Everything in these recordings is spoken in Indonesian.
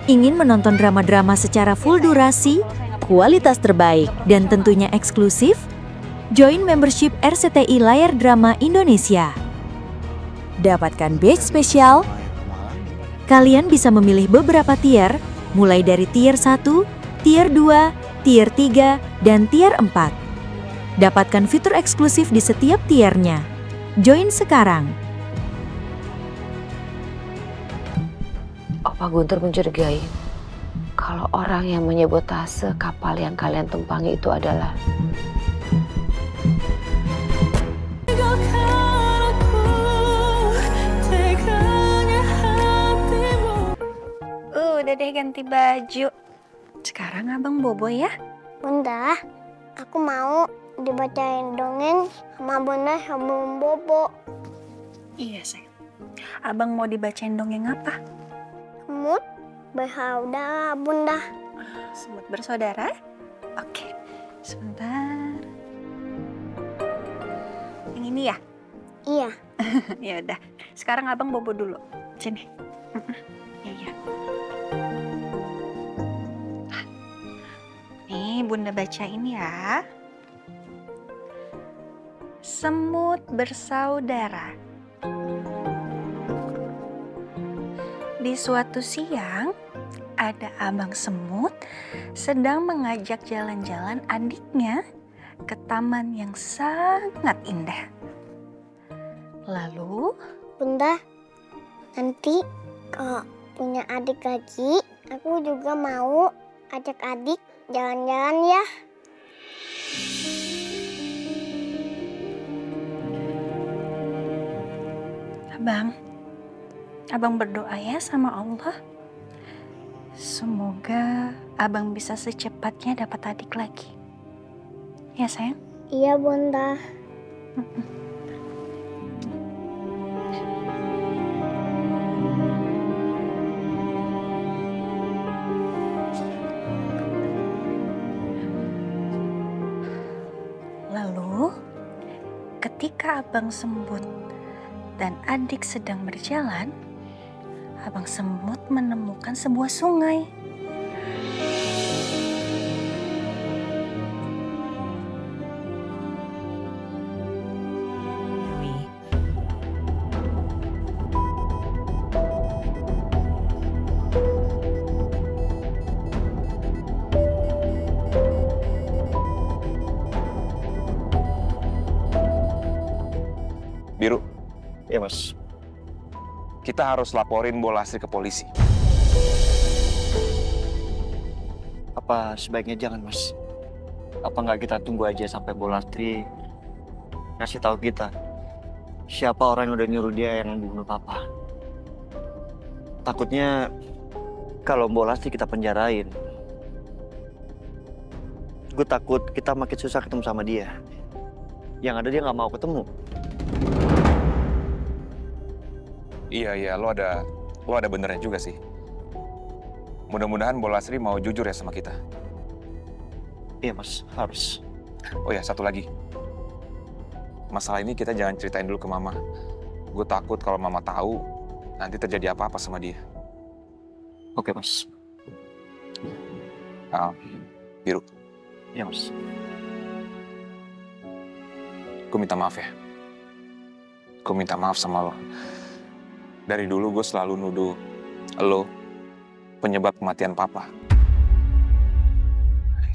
Ingin menonton drama-drama secara full durasi, kualitas terbaik, dan tentunya eksklusif? Join membership RCTI Layar Drama Indonesia. Dapatkan batch spesial. Kalian bisa memilih beberapa tier, mulai dari tier 1, tier 2, tier 3, dan tier 4. Dapatkan fitur eksklusif di setiap tiernya. Join sekarang. Opa Guntur mencurigai kalau orang yang menyabotase kapal yang kalian tumpangi itu adalah udah deh ganti baju. Sekarang abang bobo ya. Bunda, aku mau dibacain dongeng sama Bunda sama Bobo. Iya sayang. Abang mau dibacain dongeng apa? Semut bersaudara Bunda. Semut bersaudara? Oke, sebentar. Yang ini ya? Iya. Ya udah. Sekarang abang bobo dulu. Sini. Iya. Nih Bunda bacain ya. Semut bersaudara. Di suatu siang, ada abang semut sedang mengajak jalan-jalan adiknya ke taman yang sangat indah. Lalu, Bunda, nanti kalau punya adik lagi, aku juga mau ajak adik jalan-jalan ya. Abang berdoa ya sama Allah. Semoga abang bisa secepatnya dapat adik lagi. Ya sayang? Iya Bunda. Lalu, ketika abang semut dan adik sedang berjalan, abang semut menemukan sebuah sungai. Biru. Iya, Mas. Kita harus laporin Bolasri ke polisi. Apa sebaiknya jangan, Mas? Apa nggak kita tunggu aja sampai Bolasri ngasih tahu kita siapa orang yang udah nyuruh dia yang membunuh Papa? Takutnya kalau Bolasri kita penjarain, gue takut kita makin susah ketemu sama dia. Yang ada dia nggak mau ketemu. Iya, lo ada benernya juga sih. Mudah-mudahan Bolasri mau jujur ya sama kita. Iya, Mas, harus. Oh ya, satu lagi. Masalah ini kita jangan ceritain dulu ke Mama. Gue takut kalau Mama tahu, nanti terjadi apa-apa sama dia. Oke, Mas. Biru. Iya, Mas. Gue minta maaf ya. Gue minta maaf sama lo. Dari dulu gue selalu nuduh lo penyebab kematian Papa.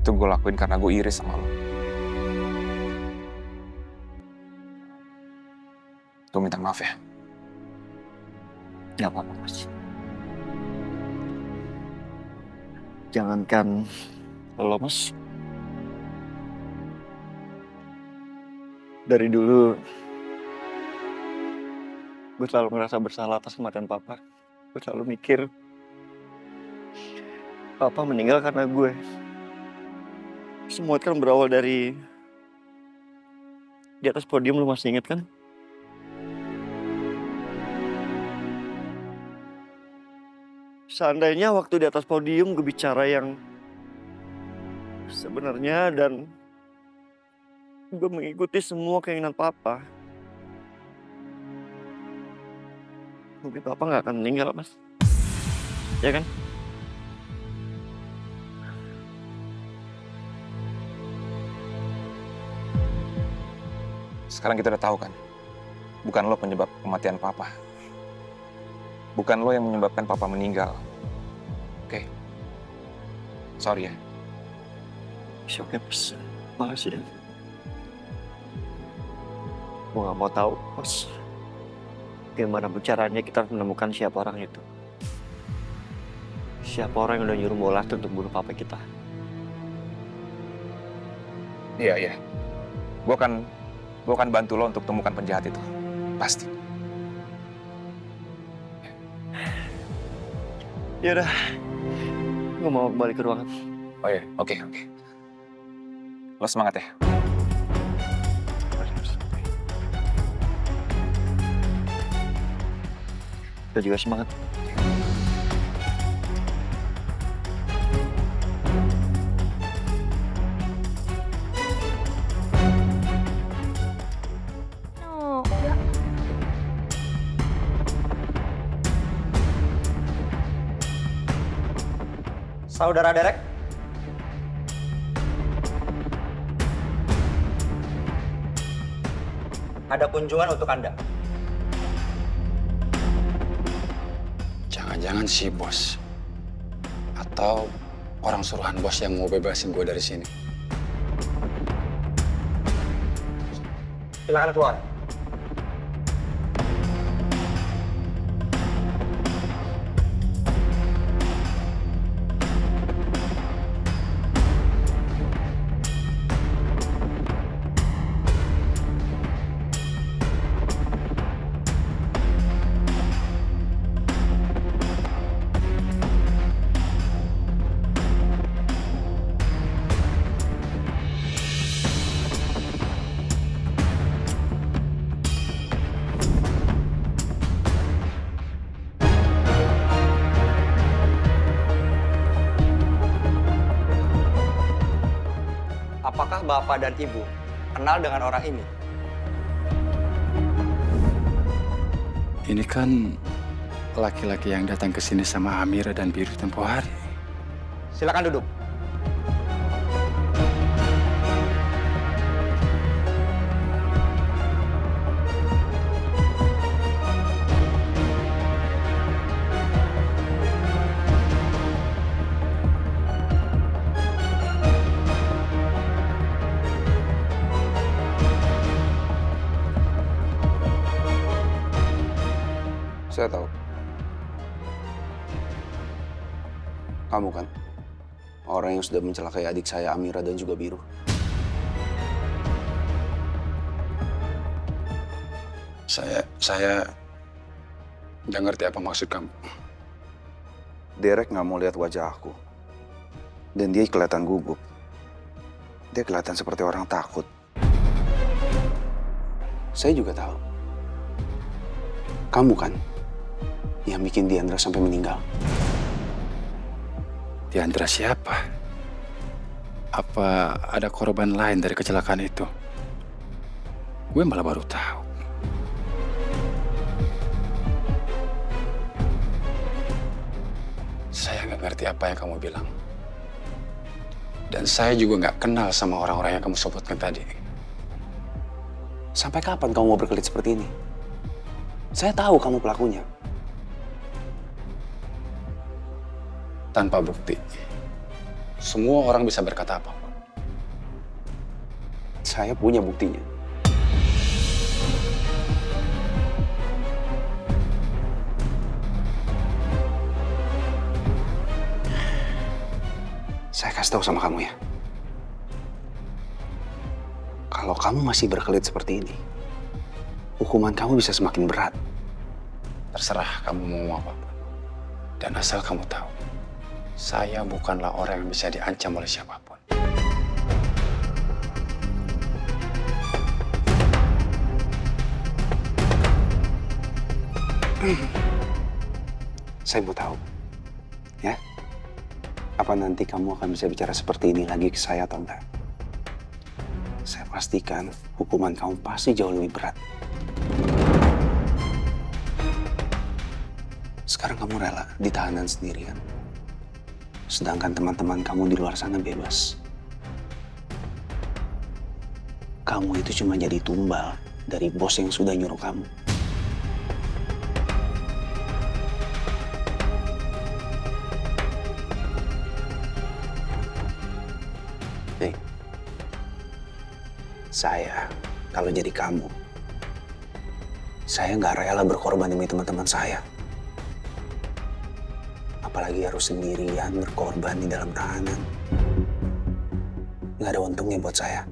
Itu gue lakuin karena gue iri sama lo. Gue minta maaf ya. Gak apa-apa, Mas. Jangankan lo, Mas. Dari dulu gue selalu ngerasa bersalah atas kematian Papa. Gue selalu mikir Papa meninggal karena gue. Semua kan berawal dari di atas podium, lu masih inget kan? Seandainya waktu di atas podium gue bicara yang sebenarnya dan gue mengikuti semua keinginan Papa, mungkin Papa nggak akan meninggal, Mas. Ya kan? Sekarang kita udah tahu kan, bukan lo penyebab kematian papa. Bukan lo yang menyebabkan papa meninggal. Oke? Sorry ya. Oke, Mas. Makasih ya. Gue gak mau tahu, Mas. Gimana caranya kita harus menemukan siapa orang itu. Siapa orang yang udah nyuruh Bolas untuk bunuh papa kita. Iya. Gue akan bantu lo untuk temukan penjahat itu. Pasti. Yaudah. Gue mau balik ke ruangan. Oh iya, oke. Lo semangat ya. Gue juga semangat. Saudara Derek, ada kunjungan untuk Anda. Jangan-jangan si bos atau orang suruhan bos yang mau bebasin gue dari sini. Silakan keluar. Apakah Bapak dan Ibu kenal dengan orang ini? Ini kan laki-laki yang datang ke sini sama Amira dan Biru tempoh hari. Silakan duduk. Saya tahu. Kamu kan orang yang sudah mencelakai adik saya Amira dan juga Biru. Saya nggak ngerti apa maksud kamu. Derek nggak mau lihat wajah aku. Dan dia kelihatan gugup. Dia kelihatan seperti orang takut. Saya juga tahu. Kamu kan yang bikin Diandra sampai meninggal. Diandra siapa? Apa ada korban lain dari kecelakaan itu? Gue malah baru tahu. Saya nggak ngerti apa yang kamu bilang. Dan saya juga nggak kenal sama orang-orang yang kamu sebutkan tadi. Sampai kapan kamu mau berkelit seperti ini? Saya tahu kamu pelakunya. Tanpa bukti, semua orang bisa berkata apapun. Saya punya buktinya. Saya kasih tahu sama kamu ya. Kalau kamu masih berkelit seperti ini, hukuman kamu bisa semakin berat. Terserah kamu mau apapun. Dan asal kamu tahu, saya bukanlah orang yang bisa diancam oleh siapapun. Saya mau tahu, ya? Apa nanti kamu akan bisa bicara seperti ini lagi ke saya atau enggak? Saya pastikan hukuman kamu pasti jauh lebih berat. Sekarang kamu rela di tahanan sendirian. Sedangkan teman-teman kamu di luar sana bebas. Kamu itu cuma jadi tumbal dari bos yang sudah nyuruh kamu. Nih, saya kalau jadi kamu, saya nggak rela berkorban demi teman-teman saya. Apalagi harus sendirian berkorban di dalam tahanan. Nggak ada untungnya buat saya.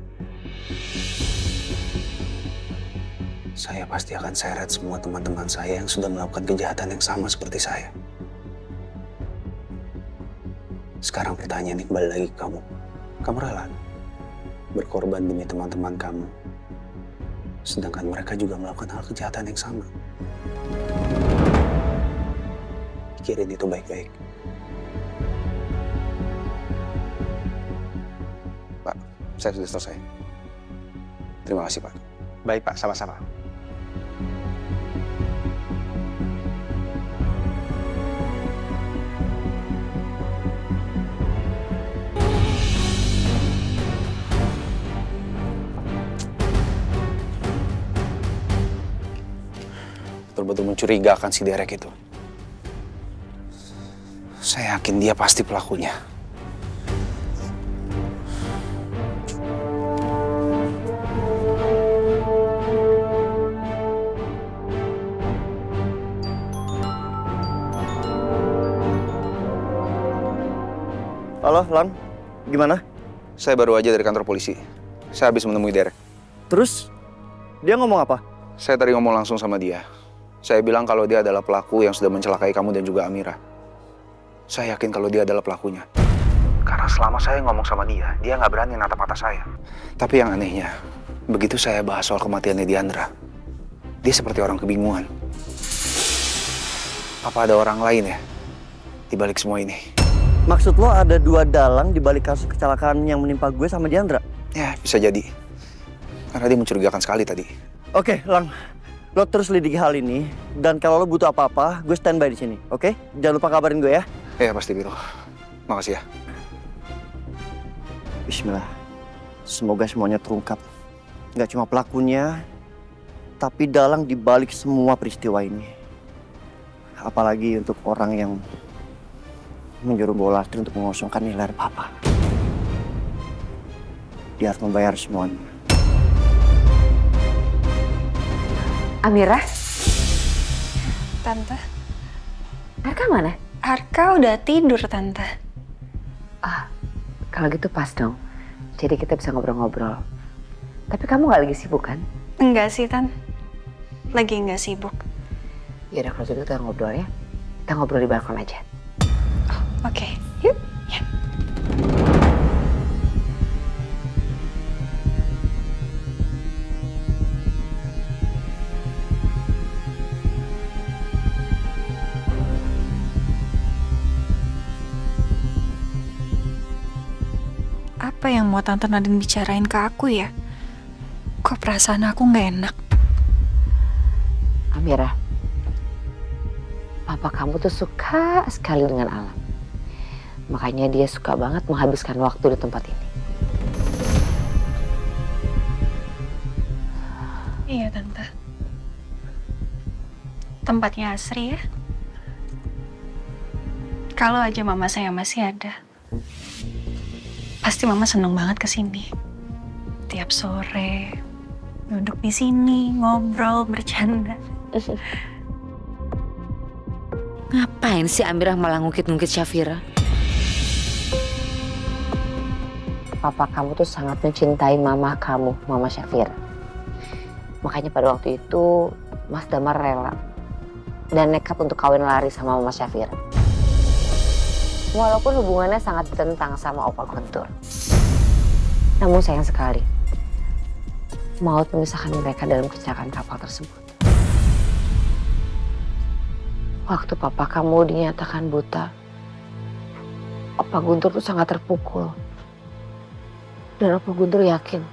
Saya pasti akan seret semua teman-teman saya yang sudah melakukan kejahatan yang sama seperti saya. Sekarang pertanyaannya kembali lagi ke kamu. Kamu rela berkorban demi teman-teman kamu, sedangkan mereka juga melakukan hal kejahatan yang sama? Pikirin itu baik-baik. Pak, saya sudah selesai. Terima kasih, Pak. Baik, Pak. Sama-sama. Betul-betul mencurigakan si Derek itu. Saya yakin dia pasti pelakunya. Halo, Lang. Gimana? Saya baru aja dari kantor polisi. Saya habis menemui Derek. Terus? Dia ngomong apa? Saya tadi ngomong langsung sama dia. Saya bilang kalau dia adalah pelaku yang sudah mencelakai kamu dan juga Amira. Saya yakin kalau dia adalah pelakunya. Karena selama saya ngomong sama dia nggak berani natap mata saya. Tapi yang anehnya, begitu saya bahas soal kematiannya Diandra, dia seperti orang kebingungan. Apa ada orang lain ya di balik semua ini? Maksud lo ada dua dalang di balik kasus kecelakaan yang menimpa gue sama Diandra? Ya, bisa jadi. Karena dia mencurigakan sekali tadi. Oke, Lang. Lo terus lidiki hal ini, dan kalau lo butuh apa-apa, gue standby di sini, oke? Jangan lupa kabarin gue ya. Iya, pasti, Biro. Makasih ya. Bismillah. Semoga semuanya terungkap. Nggak cuma pelakunya, tapi dalang di balik semua peristiwa ini. Apalagi untuk orang yang menyuruh Bolastri untuk mengosongkan nilai papa. Dia harus membayar semuanya. Amira? Tante, Arka mana? Arka udah tidur, Tante. Kalau gitu pas dong. Jadi kita bisa ngobrol-ngobrol. Tapi kamu nggak lagi sibuk kan? Enggak sih, Tan. Lagi nggak sibuk. Ya udah, kalau gitu kita ngobrol ya. Kita ngobrol di balkon aja. Oke. Yuk. Ya. Apa yang mau Tante Nadine bicarain ke aku ya? Kok perasaan aku nggak enak? Amira, papa kamu tuh suka sekali dengan alam. Makanya dia suka banget menghabiskan waktu di tempat ini. Iya, Tante. Tempatnya asri ya. Kalau aja mama saya masih ada, pasti mama seneng banget kesini. Tiap sore duduk di sini, ngobrol, bercanda. Ngapain sih Amira malah ngungkit-ngungkit Syafira? Papa kamu tuh sangat mencintai mama kamu, Mama Syafira. Makanya pada waktu itu Mas Damar rela dan nekat untuk kawin lari sama Mama Syafira. Walaupun hubungannya sangat bertentang sama Opa Guntur. Namun sayang sekali, maut memisahkan mereka dalam kecelakaan kapal tersebut. Waktu papa kamu dinyatakan buta, Opa Guntur tuh sangat terpukul. Dan Opa Guntur yakin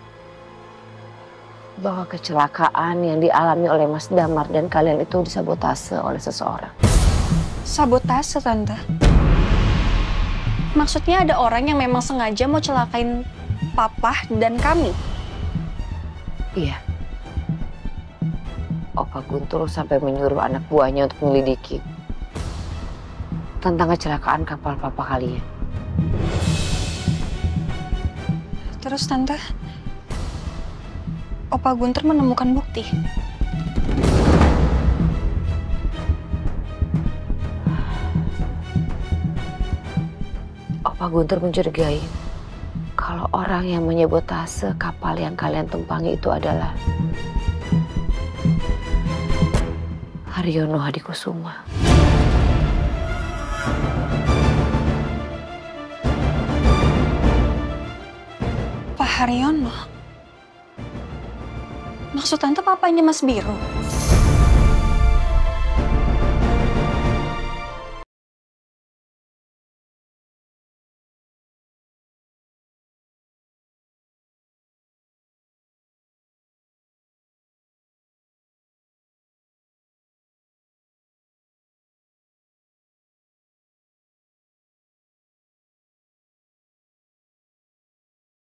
bahwa kecelakaan yang dialami oleh Mas Damar dan kalian itu disabotase oleh seseorang. Sabotase, Tante? Maksudnya ada orang yang memang sengaja mau celakain papa dan kami? Iya. Opa Guntur sampai menyuruh anak buahnya untuk menyelidiki tentang kecelakaan kapal papa kalian. Terus Tante, Opa Guntur menemukan bukti. Opa Guntur mencurigai kalau orang yang menyabotase kapal yang kalian tumpangi itu adalah Haryono Hadikusuma. Pak Haryono? Maksud Tante papanya Mas Biro?